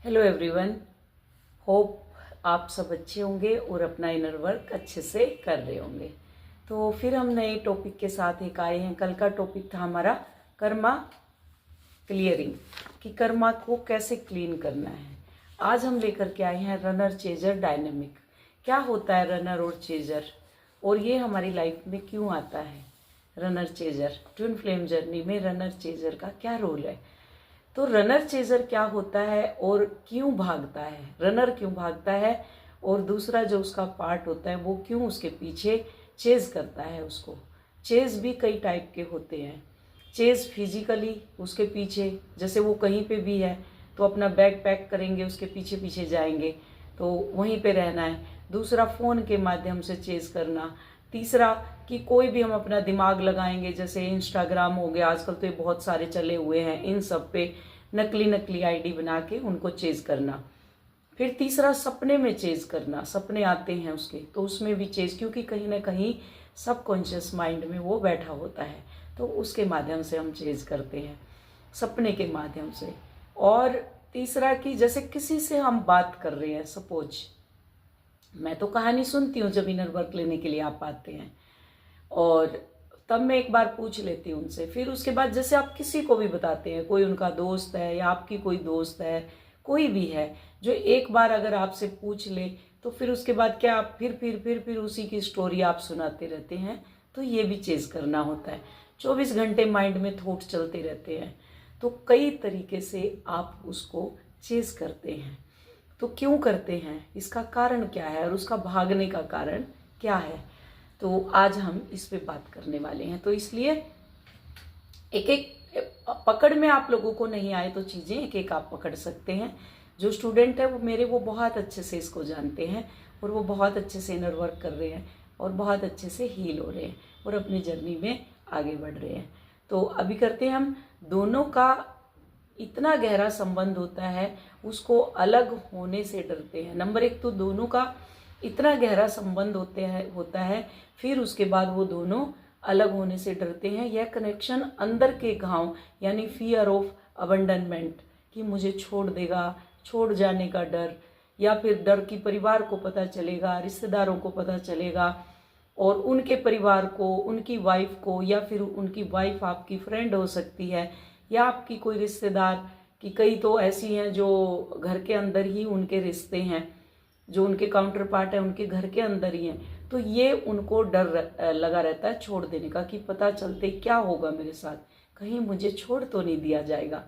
Hello everyone, hope आप सब अच्छे होंगे और अपना इनर वर्क अच्छे से कर रहे होंगे। तो फिर हम नए टॉपिक के साथ एक आए हैं। कल का टॉपिक था हमारा कर्मा क्लियरिंग, कि कर्मा को कैसे क्लीन करना है। आज हम लेकर के आए हैं रनर चेजर डायनेमिक। क्या होता है रनर और चेजर, और ये हमारी लाइफ में क्यों आता है। Runner chaser twin flame journey में रनर चेजर का क्या रोल है। तो रनर चेजर क्या होता है और क्यों भागता है, रनर क्यों भागता है, और दूसरा जो उसका पार्ट होता है वो क्यों उसके पीछे चेज करता है उसको। चेज भी कई टाइप के होते हैं। चेज फिजिकली उसके पीछे, जैसे वो कहीं पे भी है तो अपना बैग पैक करेंगे, उसके पीछे पीछे जाएंगे तो वहीं पे रहना है। दूसरा फ़ोन के माध्यम से चेज करना। तीसरा कि कोई भी हम अपना दिमाग लगाएंगे, जैसे इंस्टाग्राम हो गया, आजकल तो ये बहुत सारे चले हुए हैं, इन सब पे नकली नकली आईडी बना के उनको चेज करना। फिर तीसरा सपने में चेज करना, सपने आते हैं उसके तो उसमें भी चेज, क्योंकि कहीं ना कहीं सबकॉन्शियस माइंड में वो बैठा होता है तो उसके माध्यम से हम चेज करते हैं, सपने के माध्यम से। और तीसरा कि जैसे किसी से हम बात कर रहे हैं, सपोज मैं तो कहानी सुनती हूँ जब इनर वर्क लेने के लिए आप आते हैं, और तब मैं एक बार पूछ लेती हूँ उनसे। फिर उसके बाद जैसे आप किसी को भी बताते हैं, कोई उनका दोस्त है या आपकी कोई दोस्त है, कोई भी है जो एक बार अगर आपसे पूछ ले तो फिर उसके बाद क्या आप फिर उसी की स्टोरी आप सुनाते रहते हैं। तो ये भी चेज करना होता है। 24 घंटे माइंड में थॉट चलते रहते हैं, तो कई तरीके से आप उसको चेज करते हैं। तो क्यों करते हैं, इसका कारण क्या है और उसका भागने का कारण क्या है, तो आज हम इस पे बात करने वाले हैं। तो इसलिए एक एक पकड़ में आप लोगों को नहीं आए तो चीज़ें एक एक आप पकड़ सकते हैं। जो स्टूडेंट है वो मेरे, वो बहुत अच्छे से इसको जानते हैं और वो बहुत अच्छे से इनर वर्क कर रहे हैं और बहुत अच्छे से हील हो रहे हैं और अपनी जर्नी में आगे बढ़ रहे हैं। तो अभी करते हैं हम। दोनों का इतना गहरा संबंध होता है, उसको अलग होने से डरते हैं। नंबर एक तो दोनों का इतना गहरा संबंध होता है, फिर उसके बाद वो दोनों अलग होने से डरते हैं। यह कनेक्शन अंदर के घाव, यानी फियर ऑफ अबंडनमेंट, कि मुझे छोड़ देगा, छोड़ जाने का डर, या फिर डर कि परिवार को पता चलेगा, रिश्तेदारों को पता चलेगा, और उनके परिवार को, उनकी वाइफ को, या फिर उनकी वाइफ आपकी फ्रेंड हो सकती है या आपकी कोई रिश्तेदार, कि कई तो ऐसी हैं जो घर के अंदर ही उनके रिश्ते हैं, जो उनके काउंटर पार्ट है उनके घर के अंदर ही हैं। तो ये उनको डर लगा रहता है छोड़ देने का, कि पता चलते क्या होगा मेरे साथ, कहीं मुझे छोड़ तो नहीं दिया जाएगा।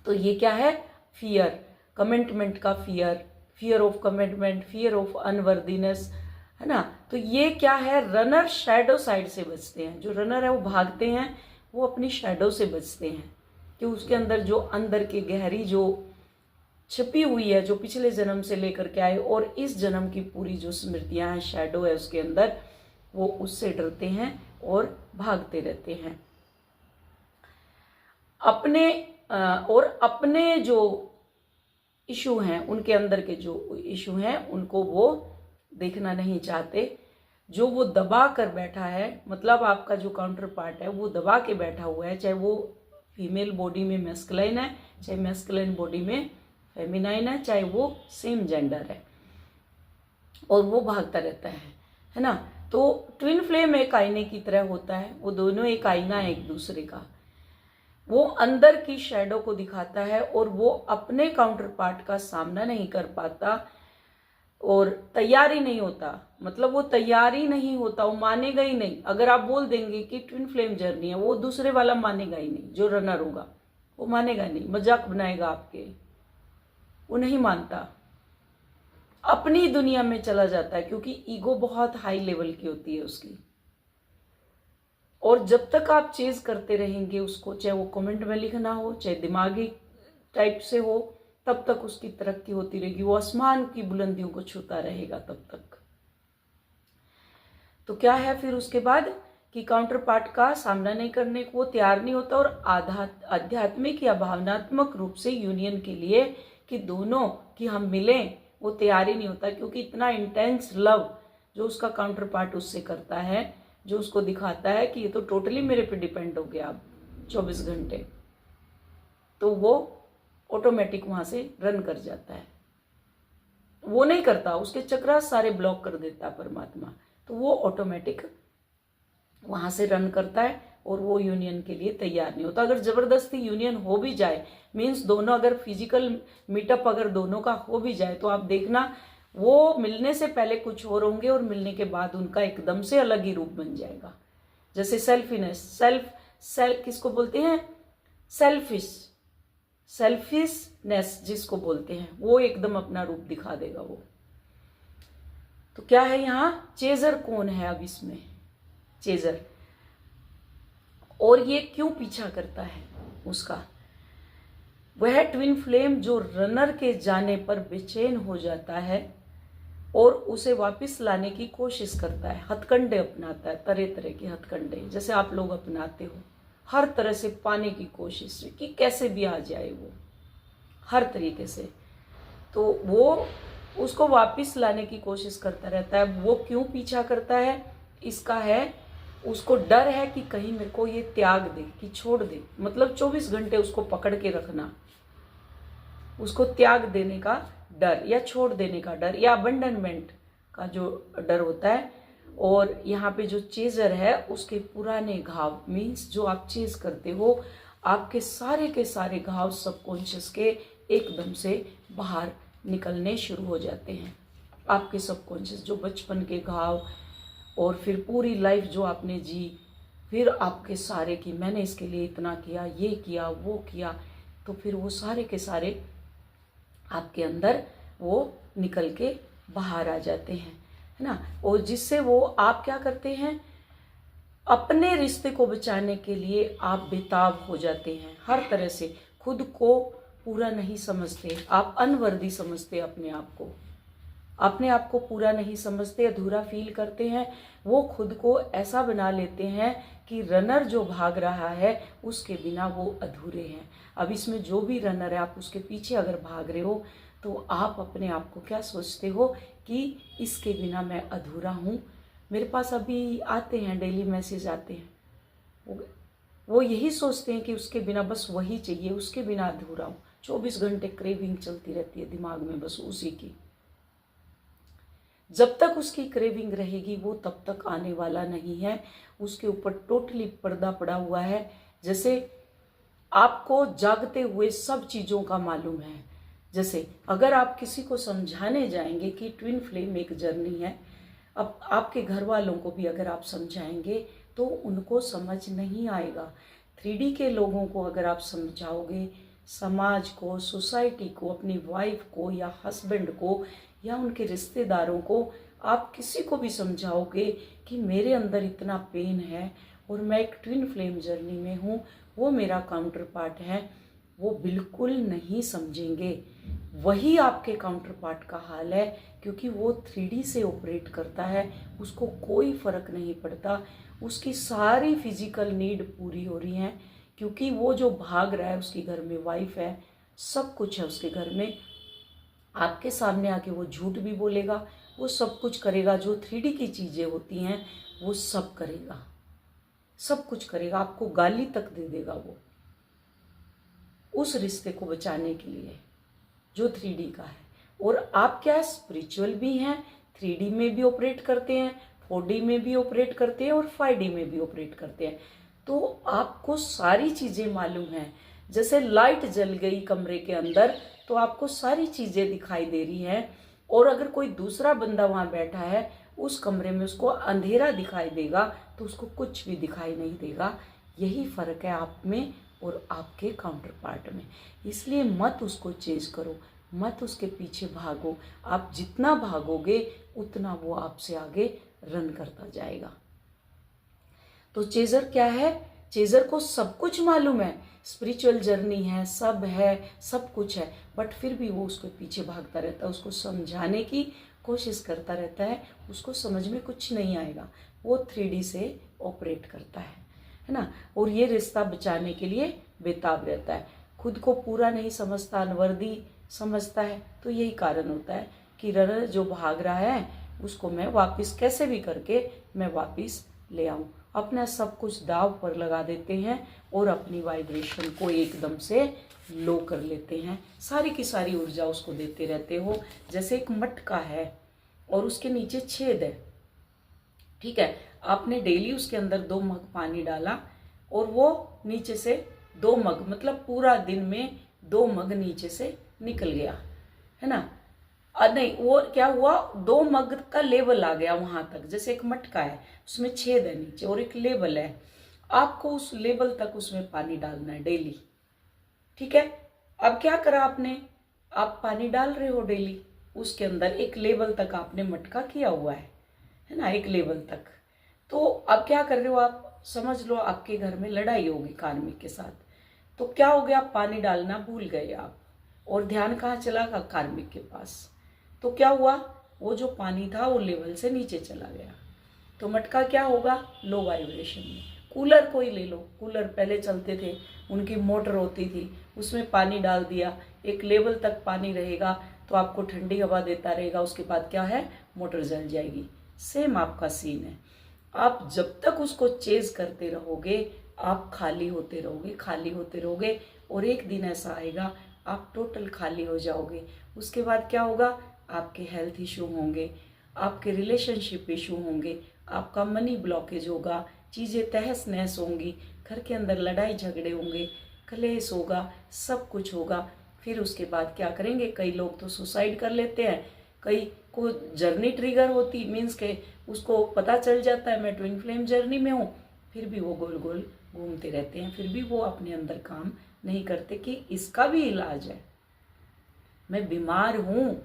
तो ये क्या है, फियर, कमिटमेंट का fear, fear of commitment, fear of unworthiness, है ना। तो ये क्या है, रनर शैडो साइड से बचते हैं। जो रनर है वो भागते हैं, वो अपनी शैडो से बचते हैं, कि उसके अंदर जो अंदर की गहरी जो छिपी हुई है, जो पिछले जन्म से लेकर के आए और इस जन्म की पूरी जो स्मृतियां हैं, शैडो है उसके अंदर, वो उससे डरते हैं और भागते रहते हैं। अपने जो इशू हैं, उनके अंदर के जो इशू हैं उनको वो देखना नहीं चाहते। जो वो दबा कर बैठा है, मतलब आपका जो काउंटर पार्ट है वो दबा के बैठा हुआ है, चाहे वो फीमेल बॉडी में मैस्कुलाइन है, चाहे मैस्कुलाइन बॉडी में फेमिनाइन है, चाहे वो सेम जेंडर है, और वो भागता रहता है ना। तो ट्विन फ्लेम एक आईने की तरह होता है, वो दोनों एक आईना है एक दूसरे का। वो अंदर की शैडो को दिखाता है और वो अपने काउंटर पार्ट का सामना नहीं कर पाता और तैयार ही नहीं होता। मतलब वो तैयार ही नहीं होता, वो मानेगा ही नहीं। अगर आप बोल देंगे कि ट्विन फ्लेम जर्नी है, वो दूसरे वाला मानेगा ही नहीं। जो रनर होगा वो मानेगा नहीं, मजाक बनाएगा आपके, वो नहीं मानता, अपनी दुनिया में चला जाता है, क्योंकि ईगो बहुत हाई लेवल की होती है उसकी। और जब तक आप चेज करते रहेंगे उसको, चाहे वो कमेंट में लिखना हो, चाहे दिमागी टाइप से हो, तब तक उसकी तरक्की होती रहेगी, वो आसमान की बुलंदियों को छूता रहेगा तब तक। तो क्या है फिर उसके बाद, कि काउंटर पार्ट का सामना नहीं करने को वो तैयार नहीं होता, और आध्यात्मिक या भावनात्मक रूप से यूनियन के लिए, कि दोनों कि हम मिलें, वो तैयार ही नहीं होता। क्योंकि इतना इंटेंस लव जो उसका काउंटर पार्ट उससे करता है, जो उसको दिखाता है कि ये तो टोटली मेरे पे डिपेंड हो गया अब 24 घंटे, तो वो ऑटोमेटिक वहां से रन कर जाता है। वो नहीं करता, उसके चक्र सारे ब्लॉक कर देता परमात्मा, तो वो ऑटोमेटिक वहां से रन करता है और वो यूनियन के लिए तैयार नहीं होता। अगर जबरदस्ती यूनियन हो भी जाए, मीन्स दोनों अगर फिजिकल मीटअप अगर दोनों का हो भी जाए, तो आप देखना वो मिलने से पहले कुछ और होंगे और मिलने के बाद उनका एकदम से अलग ही रूप बन जाएगा। जैसे सेल्फिनेस, सेल्फ किसको बोलते हैं? सेल्फिशनेस जिसको बोलते हैं, वो एकदम अपना रूप दिखा देगा वो। तो क्या है यहाँ? चेजर कौन है अब इसमें? चेजर। और ये क्यों पीछा करता है उसका? वह ट्विन फ्लेम जो रनर के जाने पर बेचैन हो जाता है और उसे वापस लाने की कोशिश करता है, हथकंडे अपनाता है, तरह तरह के हथकंडे जैसे आप लोग अपनाते हो, हर तरह से पाने की कोशिश कि कैसे भी आ जाए वो, हर तरीके से। तो वो उसको वापस लाने की कोशिश करता रहता है। वो क्यों पीछा करता है? इसका है, उसको डर है कि कहीं मेरे को ये त्याग दे, कि छोड़ दे, मतलब 24 घंटे उसको पकड़ के रखना, उसको त्याग देने का डर या छोड़ देने का डर या अबंडनमेंट का जो डर होता है। और यहाँ पे जो चेजर है उसके पुराने घाव, मीन्स जो आप चेज करते हो, आपके सारे के सारे घाव सबकॉन्शियस के एकदम से बाहर निकलने शुरू हो जाते हैं। आपके सबकॉन्शियस जो बचपन के घाव और फिर पूरी लाइफ जो आपने जी, फिर आपके सारे कि मैंने इसके लिए इतना किया, ये किया, वो किया, तो फिर वो सारे के सारे आपके अंदर वो निकल के बाहर आ जाते हैं, है ना। और जिससे वो आप क्या करते हैं, अपने रिश्ते को बचाने के लिए आप बेताब हो जाते हैं, हर तरह से खुद को पूरा नहीं समझते, आप अनवर्दी समझते अपने आप को पूरा नहीं समझते, अधूरा फील करते हैं। वो खुद को ऐसा बना लेते हैं कि रनर जो भाग रहा है उसके बिना वो अधूरे हैं। अब इसमें जो भी रनर है, आप उसके पीछे अगर भाग रहे हो तो आप अपने आप को क्या सोचते हो कि इसके बिना मैं अधूरा हूँ। मेरे पास अभी आते हैं, डेली मैसेज आते हैं, वो यही सोचते हैं कि उसके बिना बस वही चाहिए, उसके बिना अधूरा हूँ। 24 घंटे क्रेविंग चलती रहती है दिमाग में बस उसी की। जब तक उसकी क्रेविंग रहेगी वो तब तक आने वाला नहीं है। उसके ऊपर टोटली पर्दा पड़ा हुआ है। जैसे आपको जागते हुए सब चीज़ों का मालूम है। जैसे अगर आप किसी को समझाने जाएंगे कि ट्विन फ्लेम एक जर्नी है, अब आपके घर वालों को भी अगर आप समझाएंगे तो उनको समझ नहीं आएगा। 3D के लोगों को अगर आप समझाओगे, समाज को, सोसाइटी को, अपनी वाइफ को या हस्बैंड को या उनके रिश्तेदारों को, आप किसी को भी समझाओगे कि मेरे अंदर इतना पेन है और मैं एक ट्विन फ्लेम जर्नी में हूँ, वो मेरा काउंटर पार्ट है, वो बिल्कुल नहीं समझेंगे। वही आपके काउंटर पार्ट का हाल है, क्योंकि वो 3D से ऑपरेट करता है, उसको कोई फर्क नहीं पड़ता, उसकी सारी फिजिकल नीड पूरी हो रही हैं, क्योंकि वो जो भाग रहा है उसके घर में वाइफ है, सब कुछ है उसके घर में। आपके सामने आके वो झूठ भी बोलेगा, वो सब कुछ करेगा, जो 3D की चीज़ें होती हैं वो सब करेगा, सब कुछ करेगा, आपको गाली तक दे देगा वो, उस रिश्ते को बचाने के लिए जो 3D का है। और आप क्या स्पिरिचुअल भी हैं, 3D में भी ऑपरेट करते हैं, 4D में भी ऑपरेट करते हैं और 5D में भी ऑपरेट करते हैं, तो आपको सारी चीज़ें मालूम हैं। जैसे लाइट जल गई कमरे के अंदर तो आपको सारी चीज़ें दिखाई दे रही हैं, और अगर कोई दूसरा बंदा वहाँ बैठा है उस कमरे में, उसको अंधेरा दिखाई देगा तो उसको कुछ भी दिखाई नहीं देगा। यही फ़र्क है आप में और आपके काउंटर पार्ट में। इसलिए मत उसको चेज करो, मत उसके पीछे भागो। आप जितना भागोगे उतना वो आपसे आगे रन करता जाएगा। तो चेजर क्या है? चेजर को सब कुछ मालूम है, स्पिरिचुअल जर्नी है, सब कुछ है, बट फिर भी वो उसके पीछे भागता रहता है, उसको समझाने की कोशिश करता रहता है। उसको समझ में कुछ नहीं आएगा, वो 3D से ऑपरेट करता है ना। और ये रिश्ता बचाने के लिए बेताब रहता है, खुद को पूरा नहीं समझता, अनवर्दी समझता है। तो यही कारण होता है कि रनर जो भाग रहा है उसको मैं वापस कैसे भी करके मैं वापस ले आऊं। अपना सब कुछ दाव पर लगा देते हैं और अपनी वाइब्रेशन को एकदम से लो कर लेते हैं। सारी की सारी ऊर्जा उसको देते रहते हो। जैसे एक मटका है और उसके नीचे छेद है, ठीक है, आपने डेली उसके अंदर 2 मग पानी डाला और वो नीचे से 2 मग, मतलब पूरा दिन में 2 मग नीचे से निकल गया, है ना। नहीं, वो क्या हुआ, 2 मग का लेवल आ गया वहां तक। जैसे एक मटका है, उसमें छेद है नीचे और एक लेवल है, आपको उस लेवल तक उसमें पानी डालना है डेली, ठीक है। अब क्या करा आपने, आप पानी डाल रहे हो डेली, उसके अंदर एक लेवल तक आपने मटका किया हुआ है ना, एक लेवल तक। तो अब क्या कर रहे हो आप, समझ लो आपके घर में लड़ाई होगी कार्मिक के साथ, तो क्या हो गया, आप पानी डालना भूल गए आप, और ध्यान कहाँ चला गया, कार्मिक के पास। तो क्या हुआ, वो जो पानी था वो लेवल से नीचे चला गया, तो मटका क्या होगा, लो वाइब्रेशन में। कूलर कोई ले लो, कूलर पहले चलते थे, उनकी मोटर होती थी, उसमें पानी डाल दिया, एक लेवल तक पानी रहेगा तो आपको ठंडी हवा देता रहेगा, उसके बाद क्या है, मोटर जल जाएगी। सेम आपका सीन है, आप जब तक उसको चेज करते रहोगे आप खाली होते रहोगे, खाली होते रहोगे, और एक दिन ऐसा आएगा आप टोटल खाली हो जाओगे। उसके बाद क्या होगा, आपके हेल्थ इशू होंगे, आपके रिलेशनशिप इशू होंगे, आपका मनी ब्लॉकेज होगा, चीज़ें तहस नहस होंगी, घर के अंदर लड़ाई झगड़े होंगे, कलेश होगा, सब कुछ होगा। फिर उसके बाद क्या करेंगे, कई लोग तो सुसाइड कर लेते हैं, कई को जर्नी ट्रिगर होती, मीन्स के उसको पता चल जाता है मैं ट्विन फ्लेम जर्नी में हूँ, फिर भी वो गोल गोल घूमते रहते हैं, फिर भी वो अपने अंदर काम नहीं करते कि इसका भी इलाज है। मैं बीमार हूँ,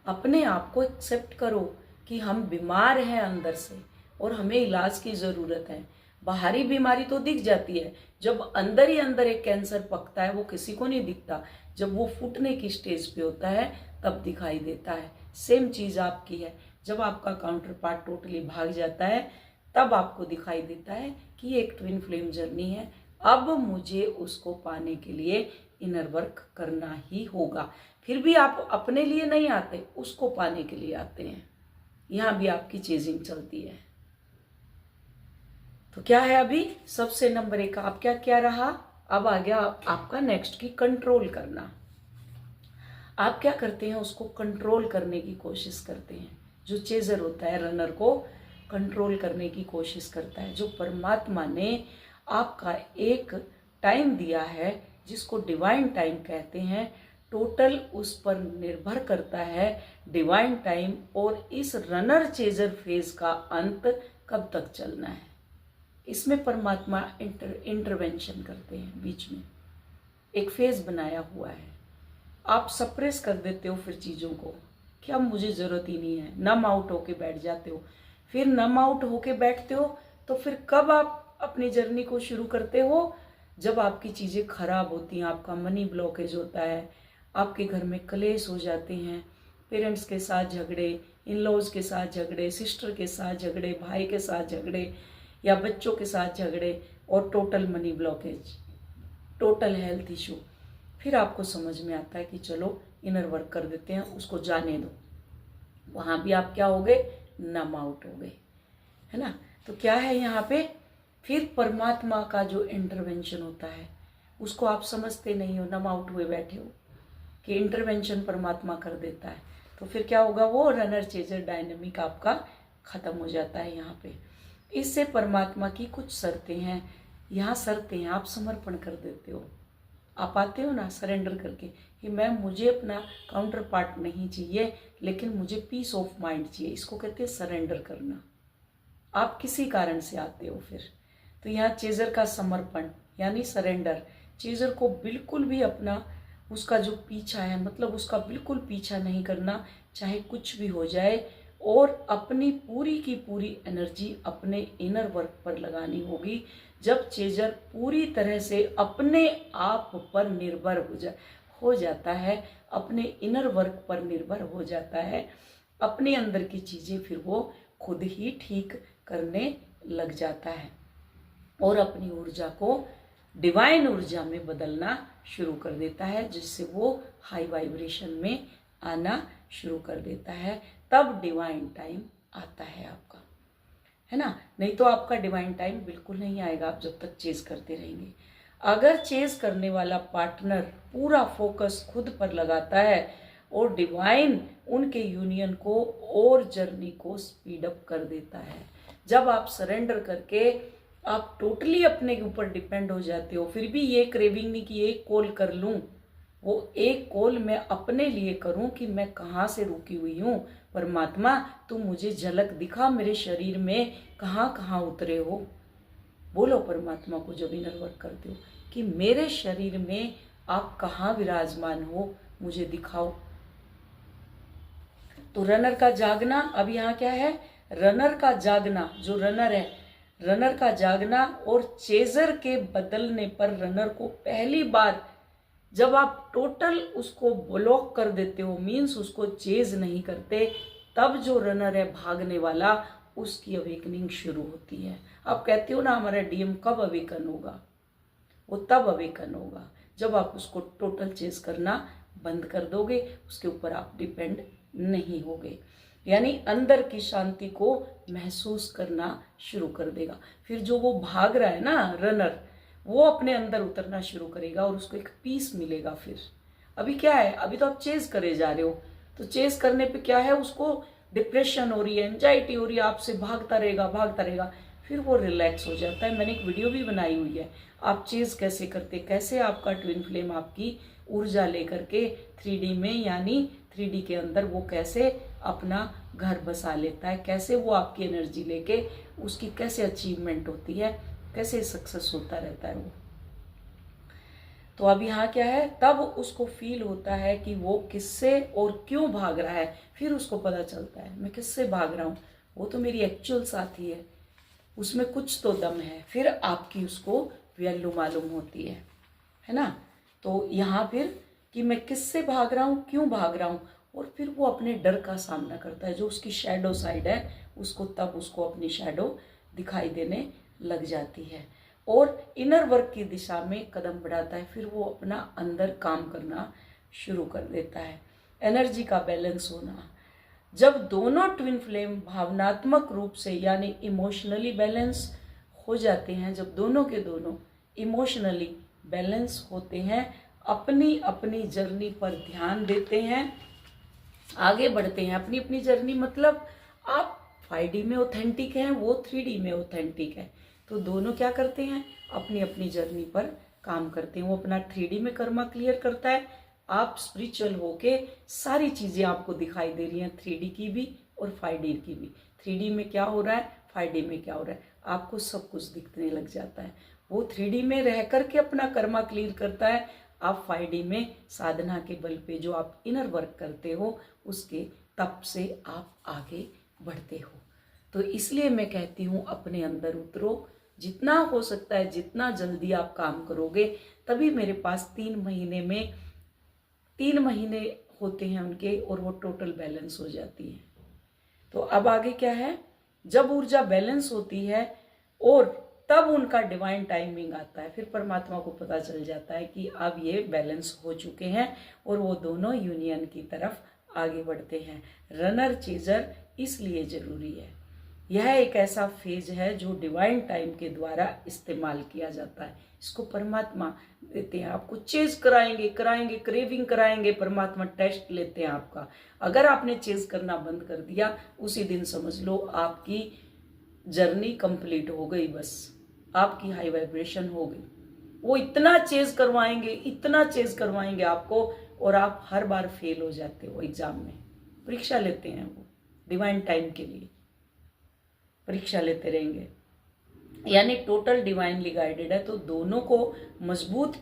अपने आप को एक्सेप्ट करो कि हम बीमार हैं अंदर से और हमें इलाज की ज़रूरत है। बाहरी बीमारी तो दिख जाती है, जब अंदर ही अंदर एक कैंसर पकता है वो किसी को नहीं दिखता, जब वो फूटने की स्टेज पे होता है तब दिखाई देता है। सेम चीज़ आपकी है, जब आपका काउंटर पार्ट टोटली भाग जाता है तब आपको दिखाई देता है कि एक ट्विन फ्लेम जर्नी है, अब मुझे उसको पाने के लिए इनर वर्क करना ही होगा। फिर भी आप अपने लिए नहीं आते, उसको पाने के लिए आते हैं, यहाँ भी आपकी चेजिंग चलती है। तो क्या है, अभी सबसे नंबर 1 आप क्या क्या रहा, अब आ गया आपका नेक्स्ट की कंट्रोल करना। आप क्या करते हैं, उसको कंट्रोल करने की कोशिश करते हैं। जो चेजर होता है रनर को कंट्रोल करने की कोशिश करता है। जो परमात्मा ने आपका एक टाइम दिया है जिसको डिवाइन टाइम कहते हैं, टोटल उस पर निर्भर करता है डिवाइन टाइम और इस रनर चेजर फेज का अंत कब तक चलना है। इसमें परमात्मा इंटरवेंशन करते हैं, बीच में एक फेज बनाया हुआ है। आप सप्रेस कर देते हो फिर चीज़ों को कि अब मुझे ज़रूरत ही नहीं है, नम आउट होके बैठ जाते हो। फिर नम आउट होके बैठते हो तो फिर कब आप अपनी जर्नी को शुरू करते हो, जब आपकी चीज़ें खराब होती हैं, आपका मनी ब्लॉकेज होता है, आपके घर में क्लेश हो जाते हैं, पेरेंट्स के साथ झगड़े, इन लॉज के साथ झगड़े, सिस्टर के साथ झगड़े, भाई के साथ झगड़े या बच्चों के साथ झगड़े, और total money blockage, total health issue. फिर आपको समझ में आता है कि चलो इनर वर्क कर देते हैं, उसको जाने दो। वहाँ भी आप क्या हो गए, नम आउट हो गए, है ना। तो क्या है यहाँ पे, फिर परमात्मा का जो इंटरवेंशन होता है उसको आप समझते नहीं हो, नम आउट हुए बैठे हो कि इंटरवेंशन परमात्मा कर देता है। तो फिर क्या होगा, वो रनर चेजर डायनेमिक आपका खत्म हो जाता है यहाँ पे। इससे परमात्मा की कुछ शर्तें हैं, यहाँ शर्तें हैं, आप समर्पण कर देते हो, आप आते हो ना सरेंडर करके कि मैं, मुझे अपना काउंटर पार्ट नहीं चाहिए लेकिन मुझे पीस ऑफ माइंड चाहिए, इसको कहते हैं सरेंडर करना। आप किसी कारण से आते हो फिर, तो यहाँ चेजर का समर्पण यानी सरेंडर, चेजर को बिल्कुल भी अपना उसका जो पीछा है, मतलब उसका बिल्कुल पीछा नहीं करना, चाहे कुछ भी हो जाए, और अपनी पूरी की पूरी एनर्जी अपने इनर वर्क पर लगानी होगी। जब चेजर पूरी तरह से अपने आप पर निर्भर हो जाता है, अपने इनर वर्क पर निर्भर हो जाता है, अपने अंदर की चीज़ें फिर वो खुद ही ठीक करने लग जाता है और अपनी ऊर्जा को डिवाइन ऊर्जा में बदलना शुरू कर देता है, जिससे वो हाई वाइब्रेशन में आना शुरू कर देता है। तब डिवाइन टाइम आता है आपका, है ना। नहीं तो आपका डिवाइन टाइम बिल्कुल नहीं आएगा आप जब तक चेज करते रहेंगे। अगर चेज करने वाला पार्टनर पूरा फोकस खुद पर लगाता है और डिवाइन उनके यूनियन को और जर्नी को स्पीड अप कर देता है। जब आप सरेंडर करके आप टोटली अपने ऊपर डिपेंड हो जाते हो, फिर भी ये क्रेविंग नहीं कि एक कॉल कर लूं, वो एक कॉल मैं अपने लिए करूं कि मैं कहाँ से रुकी हुई हूँ। परमात्मा तू मुझे झलक दिखा, मेरे शरीर में कहाँ कहाँ उतरे हो। बोलो परमात्मा को जब इनर वर्क करते हो कि मेरे शरीर में आप कहाँ विराजमान हो, मुझे दिखाओ। तो रनर का जागना, अब यहाँ क्या है, रनर का जागना, जो रनर है रनर का जागना और चेजर के बदलने पर रनर को पहली बार जब आप टोटल उसको ब्लॉक कर देते हो, मीन्स उसको चेज नहीं करते, तब जो रनर है भागने वाला, उसकी अवेकनिंग शुरू होती है। आप कहते हो ना हमारा डीएम कब अवेकन होगा, वो तब अवेकन होगा जब आप उसको टोटल चेज करना बंद कर दोगे, उसके ऊपर आप डिपेंड नहीं होगे, यानी अंदर की शांति को महसूस करना शुरू कर देगा। फिर जो वो भाग रहा है ना रनर, वो अपने अंदर उतरना शुरू करेगा और उसको एक पीस मिलेगा। फिर अभी क्या है, अभी तो आप चेज करे जा रहे हो, तो चेज करने पे क्या है, उसको डिप्रेशन हो रही है, एंजाइटी हो रही है, आपसे भागता रहेगा, फिर वो रिलैक्स हो जाता है। मैंने एक वीडियो भी बनाई हुई है, आप चेज कैसे करते, कैसे आपका ट्विन फ्लेम आपकी ऊर्जा लेकर के 3D में, यानी 3D के अंदर वो कैसे अपना घर बसा लेता है, कैसे वो आपकी एनर्जी लेके उसकी कैसे अचीवमेंट होती है, कैसे सक्सेस होता रहता है वो। तो अब यहाँ क्या है, तब उसको फील होता है कि वो किससे और क्यों भाग रहा है। फिर उसको पता चलता है मैं किससे भाग रहा हूँ, वो तो मेरी एक्चुअल साथी है, उसमें कुछ तो दम है। फिर आपकी उसको वैल्यू मालूम होती है ना। तो यहाँ फिर कि मैं किससे भाग रहा हूँ, क्यों भाग रहा हूँ, और फिर वो अपने डर का सामना करता है, जो उसकी शैडो साइड है उसको, तब उसको अपनी शैडो दिखाई देने लग जाती है और इनर वर्क की दिशा में कदम बढ़ाता है। फिर वो अपना अंदर काम करना शुरू कर देता है। एनर्जी का बैलेंस होना, जब दोनों ट्विन फ्लेम भावनात्मक रूप से यानी इमोशनली बैलेंस हो जाते हैं, जब दोनों के दोनों इमोशनली बैलेंस होते हैं, अपनी अपनी जर्नी पर ध्यान देते हैं, आगे बढ़ते हैं अपनी अपनी जर्नी, मतलब आप 5D में ऑथेंटिक हैं, वो 3D में ऑथेंटिक है, तो दोनों क्या करते हैं, अपनी अपनी जर्नी पर काम करते हैं। वो अपना 3D में कर्मा क्लियर करता है, आप स्पिरिचुअल होके सारी चीजें आपको दिखाई दे रही हैं, 3D की भी और 5D की भी। 3D में क्या हो रहा है, 5D में क्या हो रहा है, आपको सब कुछ दिखने लग जाता है। वो 3D में रह करके अपना कर्मा क्लियर करता है, आप 5D में साधना के बल पे जो आप इनर वर्क करते हो उसके तप से आप आगे बढ़ते हो। तो इसलिए मैं कहती हूँ अपने अंदर उतरो, जितना हो सकता है जितना जल्दी आप काम करोगे, तभी मेरे पास 3 महीने में 3 महीने होते हैं उनके और वो टोटल बैलेंस हो जाती है। तो अब आगे क्या है, जब ऊर्जा बैलेंस होती है और तब उनका डिवाइन टाइमिंग आता है, फिर परमात्मा को पता चल जाता है कि अब ये बैलेंस हो चुके हैं और वो दोनों यूनियन की तरफ आगे बढ़ते हैं। रनर चेजर इसलिए जरूरी है, यह एक ऐसा फेज है जो डिवाइन टाइम के द्वारा इस्तेमाल किया जाता है। इसको परमात्मा देते हैं, आपको चेज कराएंगे क्रेविंग कराएंगे, परमात्मा टेस्ट लेते हैं आपका। अगर आपने चेज करना बंद कर दिया, उसी दिन समझ लो आपकी जर्नी कंप्लीट हो गई, बस आपकी हाई वाइब्रेशन हो गई। वो इतना चेज करवाएंगे आपको, और आप हर बार फेल हो जाते हो। एग्जाम में परीक्षा लेते हैं, वो डिवाइन टाइम के लिए परीक्षा लेते रहेंगे, यानी टोटल डिवाइनली गाइडेड है। तो दोनों को मजबूत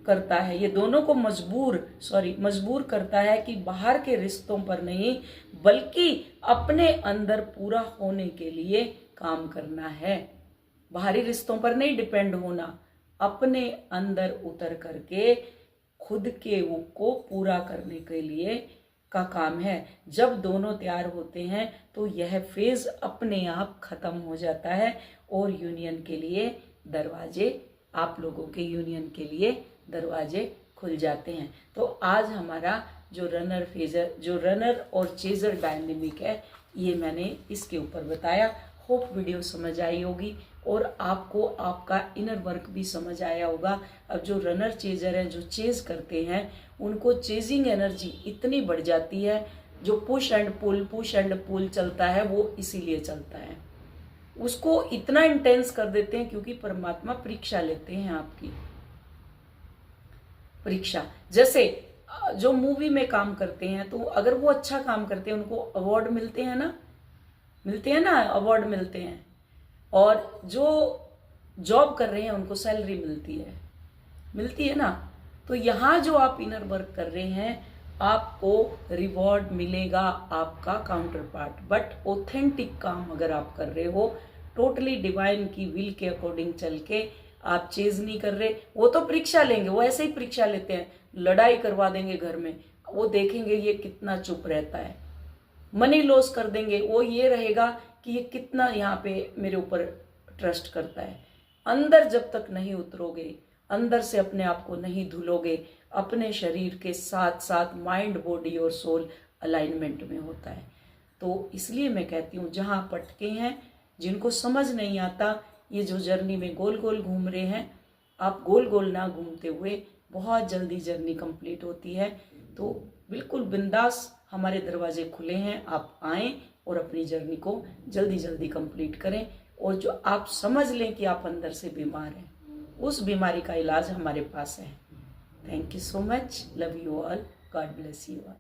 करता है, ये दोनों को मजबूर करता है कि बाहर के रिश्तों पर नहीं, बल्कि अपने अंदर पूरा होने के लिए काम करना है। बाहरी रिश्तों पर नहीं डिपेंड होना, अपने अंदर उतर करके खुद के वो को पूरा करने के लिए का काम है। जब दोनों तैयार होते हैं तो यह फेज अपने आप खत्म हो जाता है और यूनियन के लिए दरवाजे, आप लोगों के यूनियन के लिए दरवाजे खुल जाते हैं। तो आज हमारा जो रनर और चेजर डायनेमिक है, ये मैंने इसके ऊपर बताया। होप वीडियो समझ आई होगी और आपको आपका इनर वर्क भी समझ आया होगा। अब जो रनर चेजर हैं, जो चेज करते हैं, उनको चेजिंग एनर्जी इतनी बढ़ जाती है, जो पुश एंड पुल चलता है वो इसीलिए चलता है, उसको इतना इंटेंस कर देते हैं क्योंकि परमात्मा परीक्षा लेते हैं आपकी परीक्षा। जैसे जो मूवी में काम करते हैं, तो अगर वो अच्छा काम करते हैं उनको अवार्ड मिलते हैं ना, अवार्ड मिलते हैं। और जो जॉब कर रहे हैं उनको सैलरी मिलती है ना। तो यहाँ जो आप इनर वर्क कर रहे हैं, आपको रिवॉर्ड मिलेगा आपका काउंटर पार्ट। बट ऑथेंटिक काम अगर आप कर रहे हो, टोटली डिवाइन की विल के अकॉर्डिंग चल के, आप चेज नहीं कर रहे, वो तो परीक्षा लेंगे, वो ऐसे ही परीक्षा लेते हैं, लड़ाई करवा देंगे घर में, वो देखेंगे ये कितना चुप रहता है, मनी लॉस कर देंगे, वो ये रहेगा कि ये कितना यहाँ पे मेरे ऊपर ट्रस्ट करता है। अंदर जब तक नहीं उतरोगे, अंदर से अपने आप को नहीं धुलोगे, अपने शरीर के साथ साथ माइंड, बॉडी और सोल अलाइनमेंट में होता है। तो इसलिए मैं कहती हूँ, जहाँ आप अटके हैं, जिनको समझ नहीं आता, ये जो जर्नी में गोल गोल घूम रहे हैं, आप गोल गोल ना घूमते हुए बहुत जल्दी जर्नी कंप्लीट होती है। तो बिल्कुल बिंदास हमारे दरवाजे खुले हैं, आप आएँ और अपनी जर्नी को जल्दी जल्दी कंप्लीट करें। और जो आप समझ लें कि आप अंदर से बीमार हैं, उस बीमारी का इलाज हमारे पास है। Thank you so much, love you all, God bless you all.